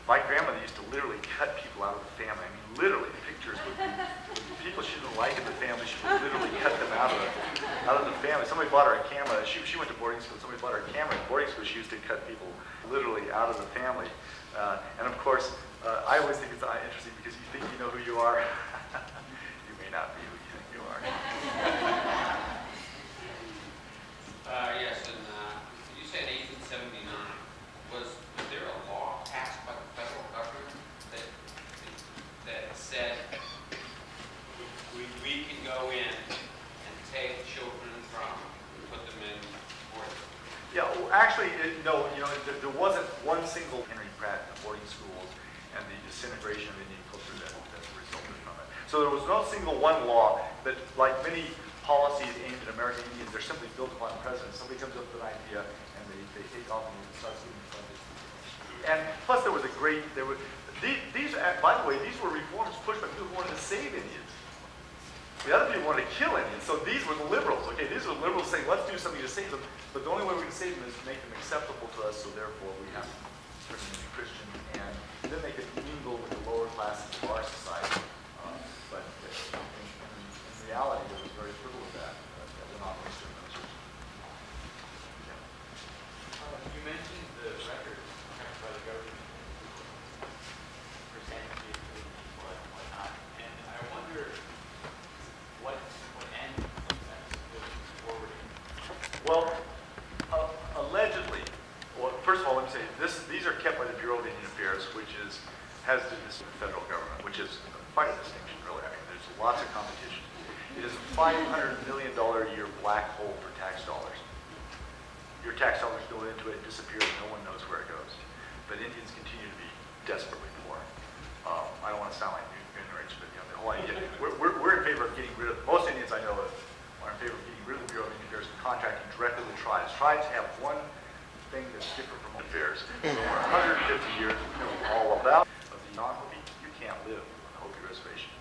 My grandmother used to literally cut people out of the family. I mean, literally, pictures with people she didn't like in the family. She would literally cut them out of the family. Somebody bought her a camera. She went to boarding school. Somebody bought her a camera. In boarding school, she used to cut people literally out of the family. And of course, I always think it's interesting because you think you know who you are. You may not be who you think you are. Yes, and you said 1879. Was there a law passed by the federal government that said we can go in and take children and put them in boarding? Yeah, well, actually, no. There wasn't one single Henry Pratt in the boarding schools, and the disintegration of Indian culture that resulted from it. So there was no single one law that, like many policies aimed at American Indians, they're simply built upon precedent. Somebody comes up with an idea and they take off and start giving funding. And plus there was a great, these, by the way, these were reforms pushed by people who wanted to save Indians. The other people wanted to kill Indians. So these were the liberals. Okay, these were the liberals saying, let's do something to save them. But the only way we can save them is to make them acceptable to us, so therefore we have to turn them into Christian. And then they could mingle with the lower classes of our society. But in reality, there was very little of that denomination of those. You mentioned the record kept by the government percentage and whatnot, and I wonder what end that's moving forward in. Well, allegedly, well, first of all, let me say these are kept by the Bureau of Indian Affairs, which has to do this with the federal government, which is quite a distinction, really. I mean, there's lots of competition. It is a $500 million a year black hole for tax dollars. Your tax dollars go into it, disappear, and no one knows where it goes. But Indians continue to be desperately poor. I don't want to sound like ignorance, but the whole idea, we're in favor of getting rid of, most Indians I know are in favor of getting rid of the Bureau of Indian Affairs and contracting directly with tribes. Tribes have one thing that's different from affairs. For 150 years, we know all about of the non-Hopi. You can't live on the Hopi reservation.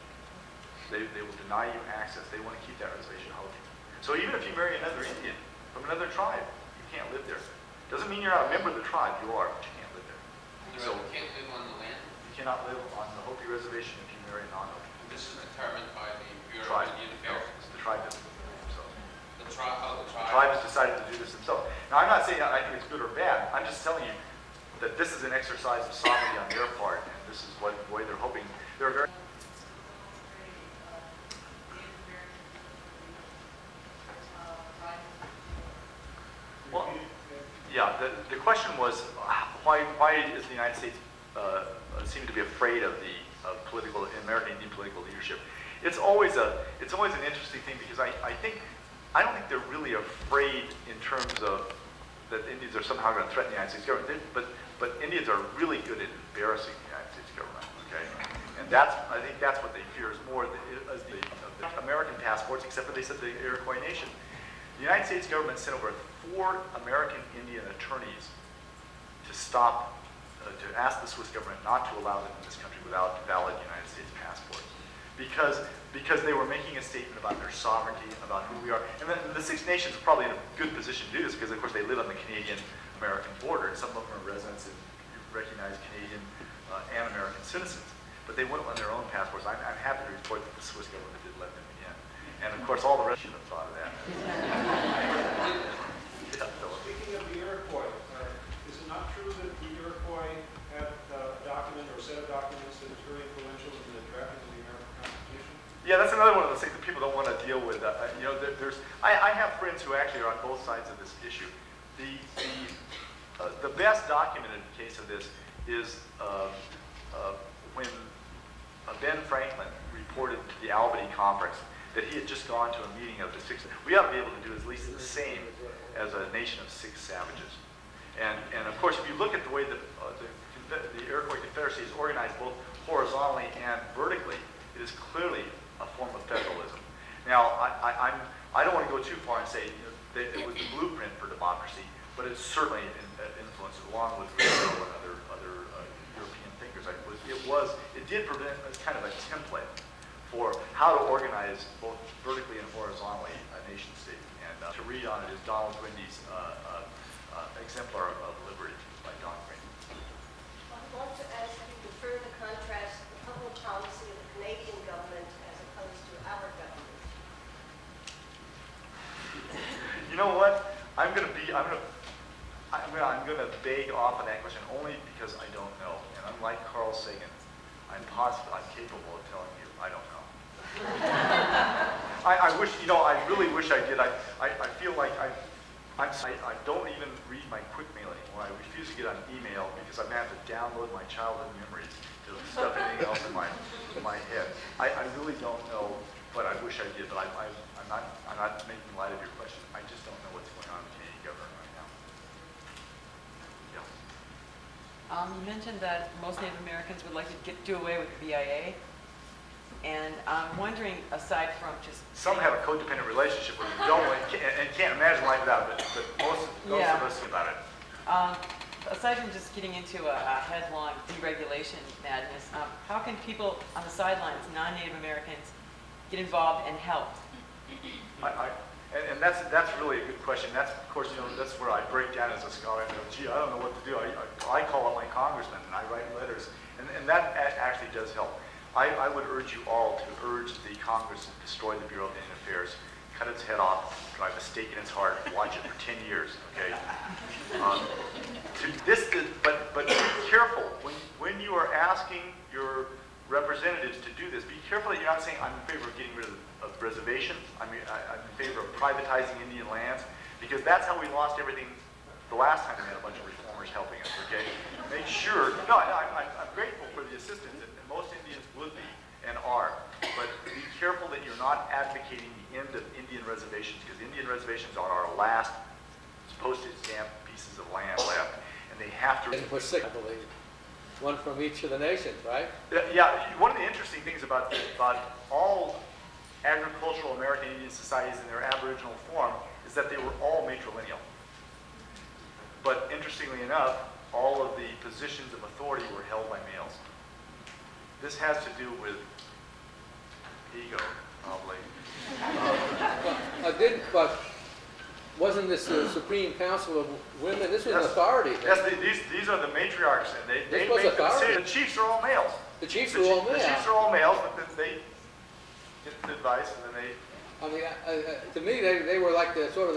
They will deny you access. They want to keep that reservation Hopi. So even if you marry another Indian from another tribe, you can't live there. Doesn't mean you're not a member of the tribe. You are, but you can't live there. So you can't live on the land? You cannot live on the Hopi reservation if you marry a non-Hopi. This is determined by the Bureau Tribe. of Indian No, Affairs. the tribe doesn't do it themselves. The tribe, The tribe has decided to do this themselves. Now, I'm not saying I think it's good or bad. I'm just telling you that this is an exercise of sovereignty on their part, and this is what the way they're hoping. They're very. Well, yeah. The question was why is the United States seem to be afraid of the political American Indian political leadership? It's always an interesting thing because I don't think they're really afraid in terms of that Indians are somehow going to threaten the United States government. But Indians are really good at embarrassing the United States government. Okay, and I think that's what they fear is more the American passports, except for they said the Iroquois Nation. The United States government sent over 4 American Indian attorneys to stop, to ask the Swiss government not to allow them in this country without valid United States passports, because they were making a statement about their sovereignty, about who we are. And the Six Nations are probably in a good position to do this because, of course, they live on the Canadian-American border, and some of them are residents and recognized Canadian and American citizens. But they wouldn't let their own passports. I'm happy to report that the Swiss government did let them in. And, of course, all the rest should have thought of that. Yeah, Philip. Speaking of the Iroquois, is it not true that the Iroquois had a document or a set of documents that is very influential in the drafting of the American Constitution? Yeah, that's another one of those things that people don't want to deal with. I have friends who actually are on both sides of this issue. The best documented case of this is when Ben Franklin reported to the Albany Conference that he had just gone to a meeting of the six. We ought to be able to do at least the same as a nation of 6 savages. And of course, if you look at the way that the Iroquois Confederacy is organized both horizontally and vertically, it is clearly a form of federalism. Now, I don't want to go too far and say that it was the blueprint for democracy, but it's certainly influenced along with Rousseau and other European thinkers. It did prevent kind of a template for how to organize both vertically and horizontally a nation state. And to read on it is Donald Grindy's Exemplar of Liberty by Don Grindy. I want to ask you to further contrast the public policy of the Canadian government as opposed to our government. You know what? I'm gonna beg off on that question only because I don't know. And unlike Carl Sagan, I'm capable of telling you I don't know. I wish, I really wish I did. I feel like I don't even read my quick mail anymore. I refuse to get on email because I'm gonna have to download my childhood memories to stuff anything else in my head. I really don't know, but I wish I did. But I'm not making light of your question. I just don't know what's going on in the Canadian government right now. Yeah. You mentioned that most Native Americans would like to do away with the BIA. And I'm wondering, aside from just... Some have a codependent relationship where you don't and can't imagine life without it, but most Yeah. of us think about it. Aside from just getting into a headlong deregulation madness, how can people on the sidelines, non-Native Americans, get involved and help? And that's really a good question. That's, of course, that's where I break down as a scholar and go, gee, I don't know what to do. I call up my congressman and I write letters, and that actually does help. I would urge you all to urge the Congress to destroy the Bureau of Indian Affairs, cut its head off, drive a stake in its heart, watch it for 10 years, okay? But be careful. When you are asking your representatives to do this, be careful that you're not saying, I'm in favor of getting rid of reservations, I'm in favor of privatizing Indian lands, because that's how we lost everything the last time we had a bunch of reformers helping us, okay? Make sure, no, I'm grateful for the assistance, and most Indians would be and are, but be careful that you're not advocating the end of Indian reservations, because Indian reservations are our last postage stamp pieces of land left, and they have to... And for six, I believe. One from each of the nations, right? Yeah, one of the interesting things about all agricultural American Indian societies in their Aboriginal form is that they were all matrilineal. But interestingly enough, all of the positions of authority were held by males. This has to do with ego, probably. But wasn't this the Supreme Council of Women? This was Yes. an authority. Yes, these are the matriarchs, and they This was make the authority. decision. The chiefs are all males. The chiefs were all The male. chiefs are all males, but then they get the advice, and then they... I mean, to me, they were like the sort of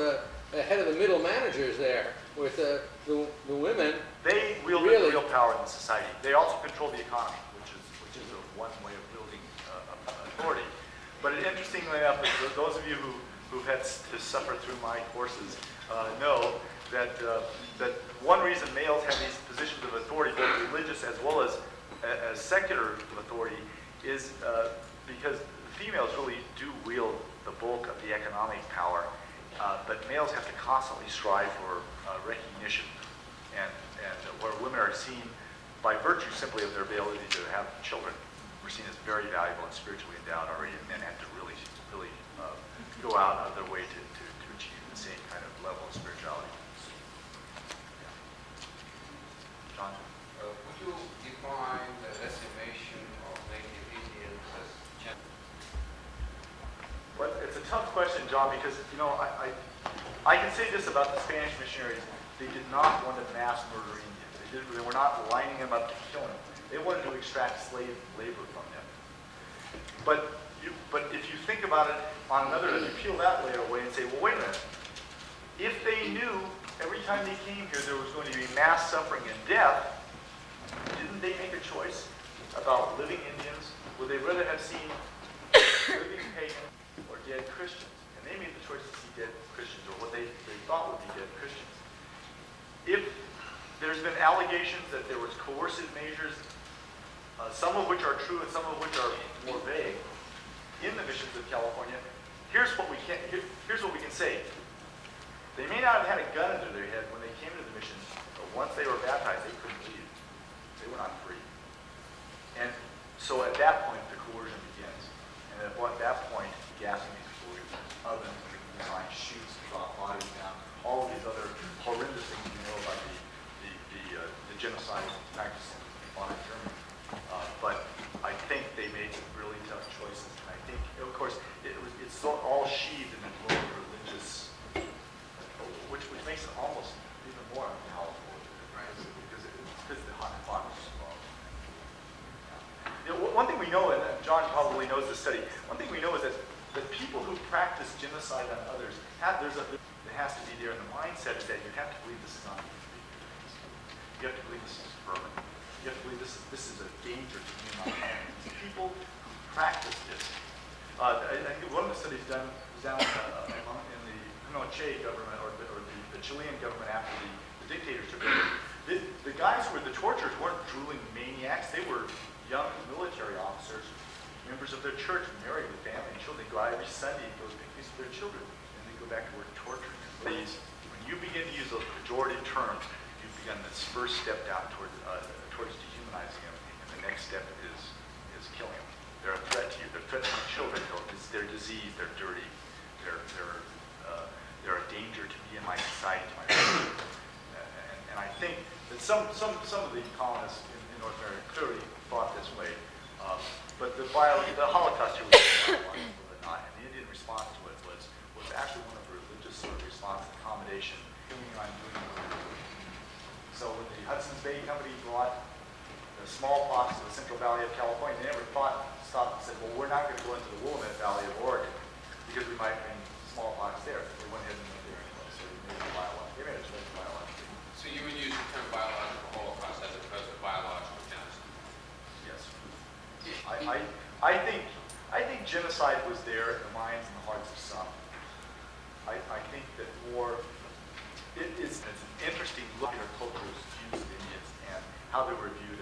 the head of the middle managers there, with the women. They wield Really? real power in the society. They also control the economy, which is one way of building authority. But interestingly enough, those of you who've had to suffer through my courses know that one reason males have these positions of authority, both religious as well as secular authority, is because females really do wield the bulk of the economic power, but males have to constantly strive for recognition, and where women are seen by virtue simply of their ability to have children, we're seen as very valuable and spiritually endowed already, and men have to really go out of their way to achieve the same kind of level of spirituality. Yeah. John? Would you define the decimation of Native Indians as genocide? Well, it's a tough question, John, because, I can say this about the Spanish missionaries. They did not want to mass murder Indians. They were not lining them up to kill them. They wanted to extract slave labor from them. But if you think about it on another, if you peel that layer away and say, well, wait a minute. If they knew every time they came here there was going to be mass suffering and death, didn't they make a choice about living Indians? Would they rather have seen living pagan or dead Christians? And they made the choice to see dead Christians, or what they thought would be dead Christians. If there's been allegations that there was coercive measures, some of which are true and some of which are more vague, in the missions of California, here's what we can say. They may not have had a gun under their head when they came to the missions, but once they were baptized, they couldn't leave. They were not free. And so at that point, the coercion begins. And at that point, gassing these fluids, ovens, behind chutes, drop bodies down, all of these other horrendous things you know about the genocide practice in modern Germany. But I think they made some really tough choices. And I think, of course, it's all sheathed in the global religious, which makes it almost even more unpalatable, right? Because the hot hypocrisy involved. One thing we know, and John probably knows this study, one thing we know is that the people who practice genocide on others, there has to be there in the mindset is that you have to believe this is not human beings. You have to believe this is vermin. You have to believe this is a danger to humanity. People who practice this. I think one of the studies done was down in the Pinochet government, or the Chilean government after the dictators took over. The guys who were the torturers weren't drooling maniacs. They were young military officers, members of their church, married with family and children. They go out every Sunday and go to picnics with their children, and they go back to work torturing them. When you begin to use those pejorative terms, you've begun to spread first step down towards dehumanizing them, and the next step is killing them. They're a threat to you. They're a threat to my children. They're diseased. They're dirty. They're a danger to me and my society, to my family. And I think that some of the colonists in North America clearly thought this way. But the Holocaust here was biological or not, and the Indian response to it was actually one of the religious sort of response, accommodation, doing what I'm doing. So when the Hudson's Bay Company brought the smallpox to the Central Valley of California, they never stopped and said, well, we're not going to go into the Willamette Valley of Oregon because we might bring smallpox there. They went ahead and went there anyway, so they made it biological. They made it biological. So you would use the term biological Holocaust as opposed to biological genocide? Yes. I think genocide was there in the minds and the hearts of some. I think that war, it's an interesting look at our cultural views of Indians and how they were viewed